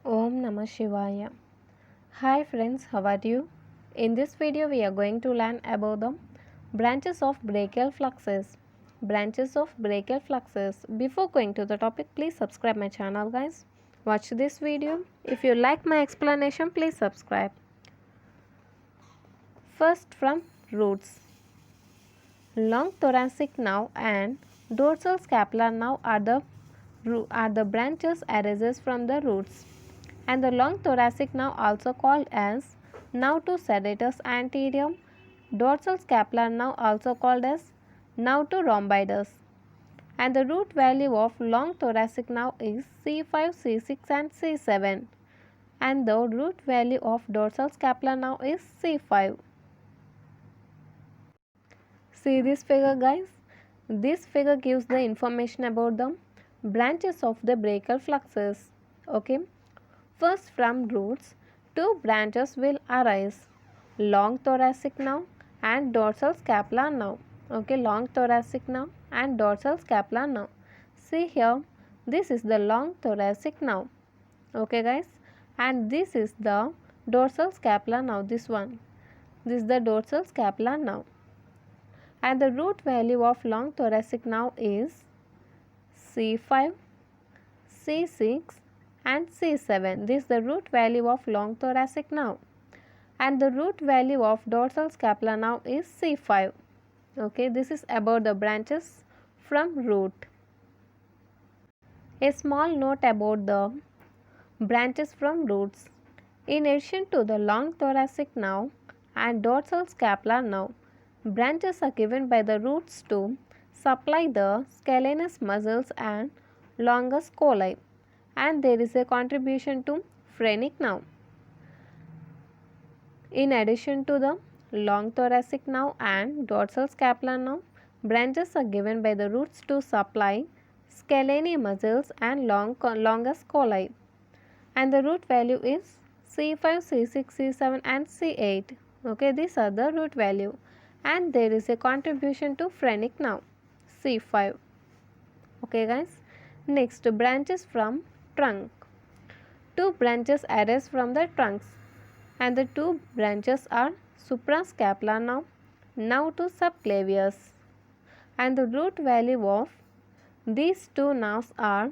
Om Namah Shivaya. Hi friends, how are you? In this video we are going to learn about the branches of brachial fluxes. Branches of brachial fluxes. Before going to the topic, please subscribe my channel guys. Watch this video. If you like my explanation, please subscribe. First from roots. Long thoracic nerve and dorsal scapular nerve are the branches arises from the roots, and the long thoracic nerve also called as nerve to serratus anterior, dorsal scapular nerve also called as nerve to rhomboides, and the root value of long thoracic nerve is C5, C6 and C7, and the root value of dorsal scapular nerve is C5. See this figure guys. This figure gives the information about the branches of the brachial fluxes. Okay. First from roots, two branches will arise. Long thoracic nerve and dorsal scapular nerve. Okay. Long thoracic nerve and dorsal scapular nerve. See here. This is the long thoracic nerve. Okay guys. And this is the dorsal scapular nerve. This one. This is the dorsal scapular nerve. And the root value of long thoracic nerve is C5, C6 and C7. This is the root value of long thoracic nerve. And the root value of dorsal scapular nerve is C5. Okay, this is about the branches from root. A small note about the branches from roots. In addition to the long thoracic nerve and dorsal scapular nerve, branches are given by the roots to supply the scalenus muscles and longus colli, and there is a contribution to phrenic nerve. In addition to the long thoracic nerve and dorsal scapular nerve, branches are given by the roots to supply scalene muscles and longus colli, and the root value is C5, C6, C7 and C8. Okay, these are the root value. And there is a contribution to phrenic nerve C5. Okay guys. Next, branches from trunk. Two branches arise from the trunks, and the two branches are suprascapular nerve, nerve to subclavius, and the root value of these two nerves are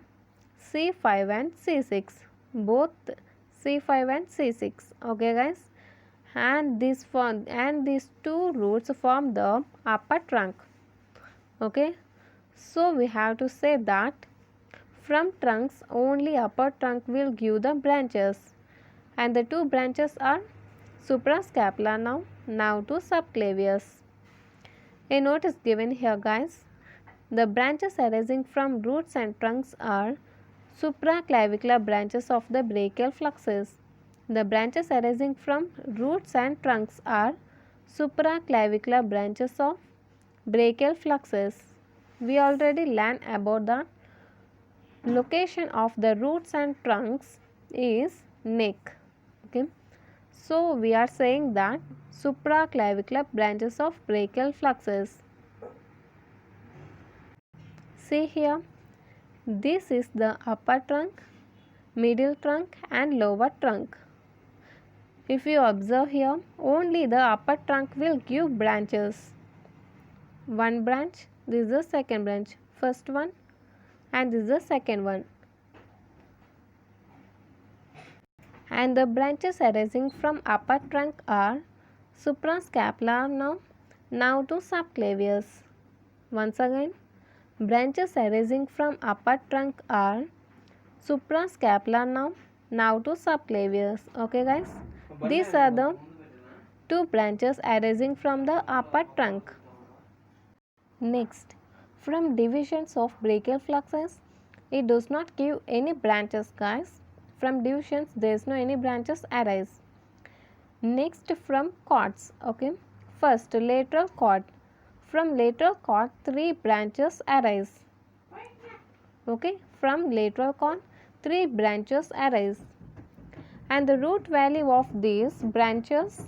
C5 and C6, both C5 and C6. Okay guys. And these two roots form the upper trunk. Okay, so we have to say that from trunks only upper trunk will give the branches, and the two branches are suprascapular nerve, nerve to subclavius. A note is given here guys. The branches arising from roots and trunks are supraclavicular branches of the brachial fluxes. The branches arising from roots and trunks are supraclavicular branches of brachial fluxes. We already learned about the location of the roots and trunks is neck. Okay. So we are saying that supraclavicular branches of brachial fluxes. See here, this is the upper trunk, middle trunk and lower trunk. If you observe here, only the upper trunk will give branches. One branch, this is the second branch, first one, and this is the second one. And the branches arising from upper trunk are suprascapular nerve, nerve to subclavius. Once again, branches arising from upper trunk are suprascapular nerve, nerve to subclavius. Okay guys. These are the two branches arising from the upper trunk. Next, from divisions of brachial fluxes, it does not give any branches guys. From divisions there is no any branches arise. Next, from cords. Okay, first lateral cord. From lateral cord three branches arise. Okay, from lateral cord three branches arise, and the root value of these branches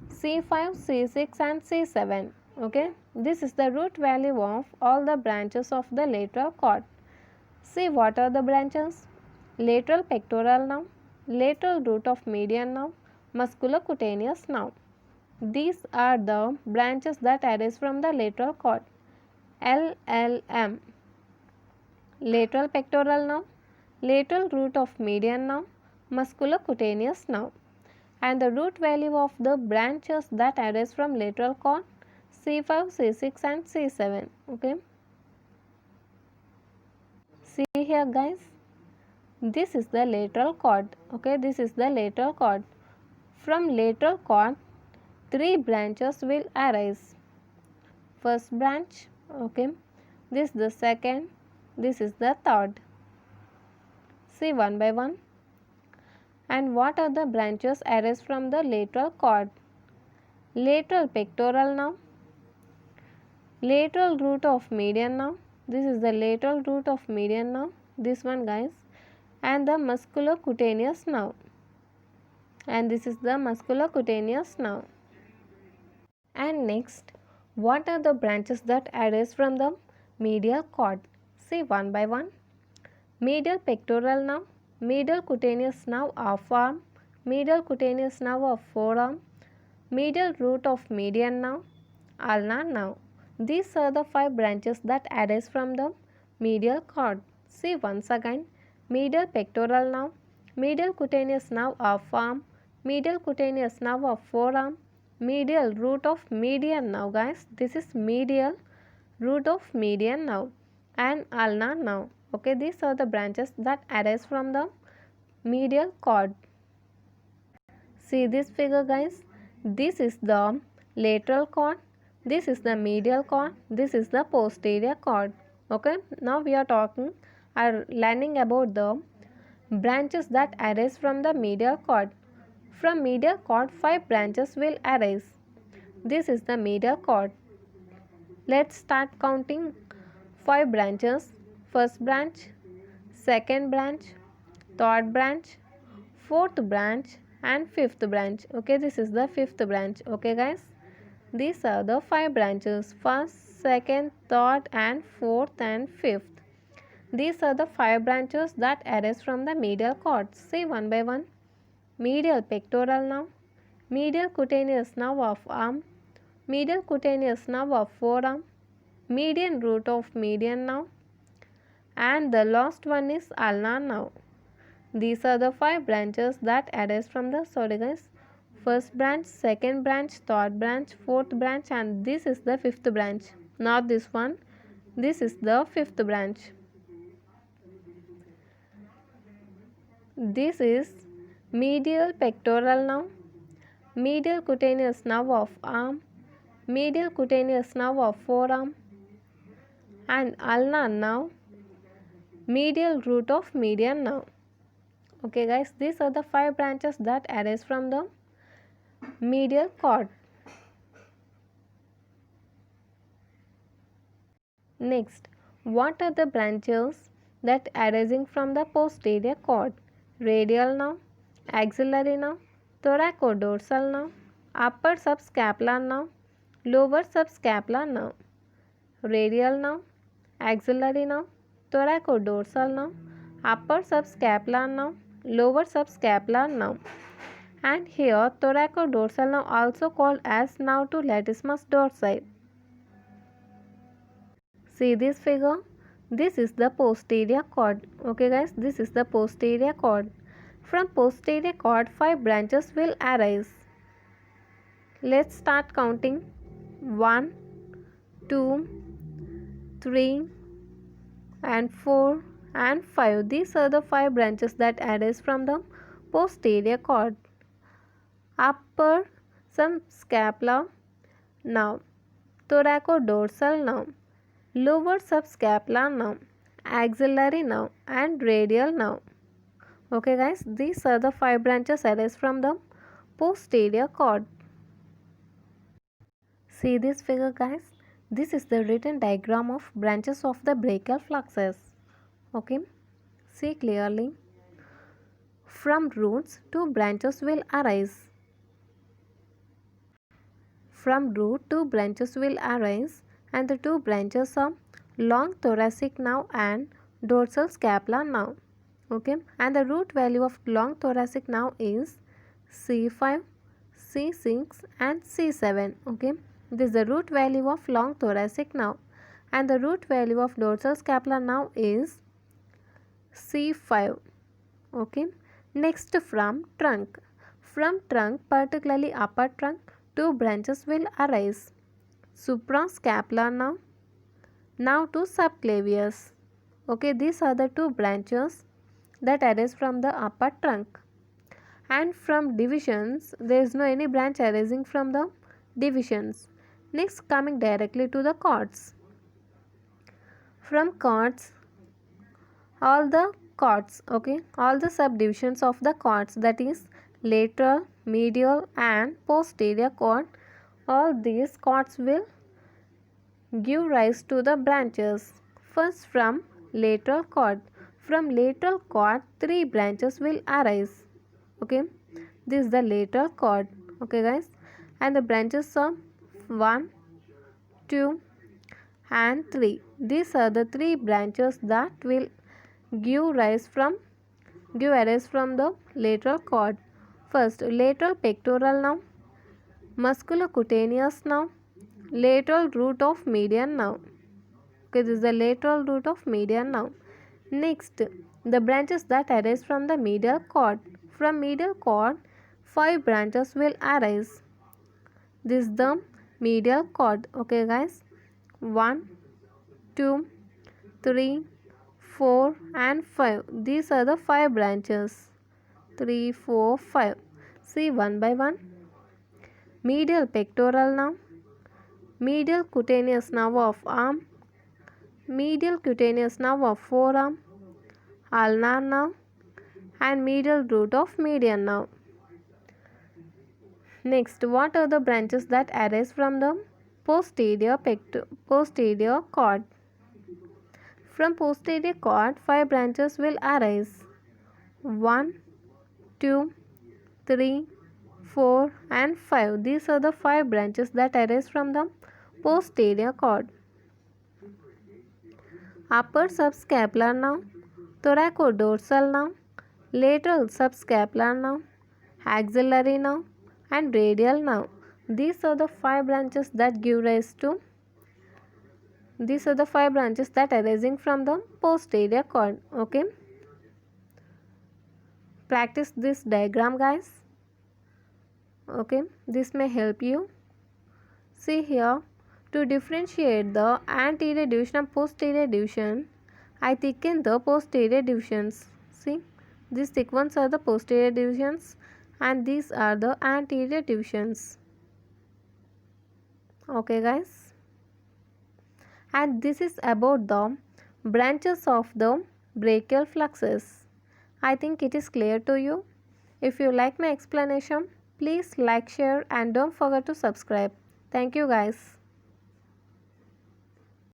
C5, C6 and C7. Okay, this is the root value of all the branches of the lateral cord. See what are the branches? lateral pectoral now, lateral root of median now, musculocutaneous now. These are the branches that arise from the lateral cord. LLM, lateral pectoral now, lateral root of median now, musculocutaneous now. And the root value of the branches that arise from lateral cord C5, C6 and C7. Okay. See here guys, this is the lateral cord. Okay, this is the lateral cord. From lateral cord, 3 branches will arise. First branch, okay, this is the second, this is the third. See one by one. And what are the branches arise from the lateral cord? Lateral pectoral now, lateral root of median now, this is the lateral root of median now, this one guys, and the musculocutaneous now, and this is the musculocutaneous now. And next, what are the branches that arise from the medial cord? See one by one. Medial pectoral now, medial cutaneous now of arm, medial cutaneous now of forearm, medial root of median now, ulnar now. These are the 5 branches that arise from the medial cord. See once again, medial pectoral now, medial cutaneous now of arm, medial cutaneous now of forearm, medial root of median now guys, this is medial root of median now, and ulnar now. Okay, these are the branches that arise from the medial cord. See this figure guys, this is the lateral cord, this is the medial cord, this is the posterior cord. Okay, now we are learning about the branches that arise from the medial cord. From medial cord, 5 branches will arise. This is the medial cord. Let's start counting 5 branches. First branch, second branch, third branch, fourth branch and fifth branch. Okay, this is the fifth branch. Okay guys, these are the 5 branches, first, second, third and fourth and fifth. These are the 5 branches that arise from the medial cord. See one by one. Medial pectoral now, medial cutaneous nerve of arm, medial cutaneous nerve of forearm, median root of median nerve, and the last one is ulnar nerve. These are the 5 branches that arise from the first branch, second branch, third branch, fourth branch, and this is the fifth branch. Not this one. This is the fifth branch. This is medial pectoral nerve, medial cutaneous nerve of arm, medial cutaneous nerve of forearm, and ulnar nerve, medial root of median nerve. Okay guys, these are the 5 branches that arise from the medial cord. Next, what are the branches that arising from the posterior cord? Radial nerve, axillary nerve, thoracodorsal nerve, upper subscapular nerve, lower subscapular nerve. Radial nerve, axillary nerve, thoracodorsal nerve, upper subscapular nerve, lower subscapular nerve. And here thoracodorsal nerve also called as nerve to latissimus dorsi. See this figure, this is the posterior cord. Okay guys, this is the posterior cord. From posterior cord 5 branches will arise. Let's start counting. 1, 2, 3 and 4 and 5. These are the 5 branches that arise from the posterior cord. Upper subscapular nerve, thoracodorsal nerve, lower subscapular nerve, axillary nerve and radial nerve. Okay guys, these are the 5 branches arise from the posterior cord. See this figure guys, this is the written diagram of branches of the brachial plexus. Okay, see clearly. From roots 2 branches will arise. From root 2 branches will arise, and the 2 branches are long thoracic nerve and dorsal scapular nerve. Okay, and the root value of long thoracic now is C5, C6 and C7. Okay, this is the root value of long thoracic now, and the root value of dorsal scapular now is C5. Okay, next from trunk. From trunk, particularly upper trunk, two branches will arise. Suprascapular now to subclavius. Okay, these are the two branches that arise from the upper trunk. And from divisions, there is no any branch arising from the divisions. Next, coming directly to the cords. From cords, all the cords, okay, all the subdivisions of the cords, that is lateral, medial and posterior cord, all these cords will give rise to the branches. First, from lateral cord. From lateral cord, three branches will arise. Okay, this is the lateral cord. Okay guys, and the branches are 1, 2 and 3. These are the three branches that will give arise from the lateral cord. First, lateral pectoral now, musculocutaneous now, lateral root of median now. Okay, this is the lateral root of median now. Next, the branches that arise from the medial cord. From medial cord, 5 branches will arise. This is the medial cord. Okay guys, 1, 2, 3, 4 and 5. These are the 5 branches. 3, 4, 5. See one by one. Medial pectoral now, medial cutaneous nerve of arm, medial cutaneous nerve of forearm, ulnar nerve and medial root of median nerve. Next, what are the branches that arise from the posterior cord? From posterior cord, 5 branches will arise. 1, 2, 3, 4 and 5. These are the 5 branches that arise from the posterior cord. Upper subscapular now, thoracodorsal now, lateral subscapular now, axillary now and radial now. These are the 5 branches that give rise to arising from the posterior cord. Okay, practice this diagram guys. Okay, this may help you. See here, to differentiate the anterior division and posterior division, I thicken the posterior divisions. See, these thick ones are the posterior divisions and these are the anterior divisions. Okay guys, and this is about the branches of the brachial fluxus. I think it is clear to you. If you like my explanation, please like, share and don't forget to subscribe. Thank you guys.